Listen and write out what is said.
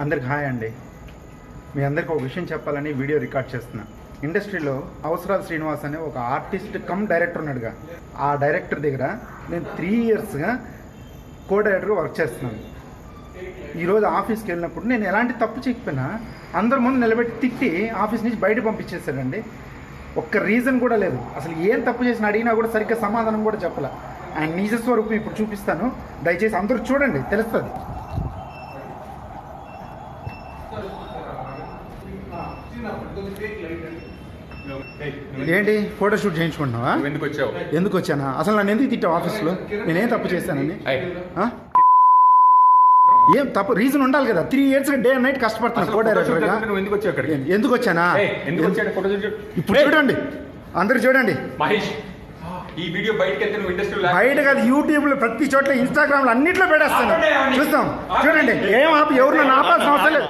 అందరికి హాయ్ అండి. మీ అందరికి ఒక విషయం చెప్పాలని వీడియో రికార్డ్ చేస్తున్నా. ఇండస్ట్రీలో అవసరాలు శ్రీనివాస్ అనే ఒక ఆర్టిస్ట్ కమ్ డైరెక్టర్ ఉన్నాడుగా, ఆ డైరెక్టర్ దగ్గర నేను 3 ఇయర్స్గా కో డైరెక్టర్గా వర్క్ చేస్తున్నాను. ఈరోజు ఆఫీస్కి వెళ్ళినప్పుడు నేను ఎలాంటి తప్పు చేయకపోయినా అందరి ముందు నిలబెట్టి తిట్టి ఆఫీస్ నుంచి బయట పంపించేశాడండి. ఒక్క రీజన్ కూడా లేదు. అసలు ఏం తప్పు చేసిన అడిగినా కూడా సరిగ్గా సమాధానం కూడా చెప్పలే. ఆయన నిజ స్వరూపం ఇప్పుడు చూపిస్తాను, దయచేసి అందరూ చూడండి, తెలుస్తుంది. ఏంటి ఫోటోషూట్ చేయించుకుంటున్నావా? ఎందుకు వచ్చానా? అసలు నన్ను ఎందుకు తిట్టావు ఆఫీస్లో? నేనేం తప్పు చేశానని? ఏం తప్పు రీజన్ ఉండాలి కదా. 3 ఇయర్స్ డే అండ్ నైట్ కష్టపడుతున్నాను కో డైరెక్టర్గా. ఎందుకు వచ్చానా? ఇప్పుడు చూడండి, అందరు చూడండి. ఈ వీడియో బయట కాదు, యూట్యూబ్ లో ప్రతి చోట్ల, ఇన్స్టాగ్రామ్ లో అన్నిట్లో పెట్టేస్తాను, చూస్తాం. చూడండి, ఏం ఆపి ఎవరు నన్ను ఆపాల్సిన అవసరం లేదు.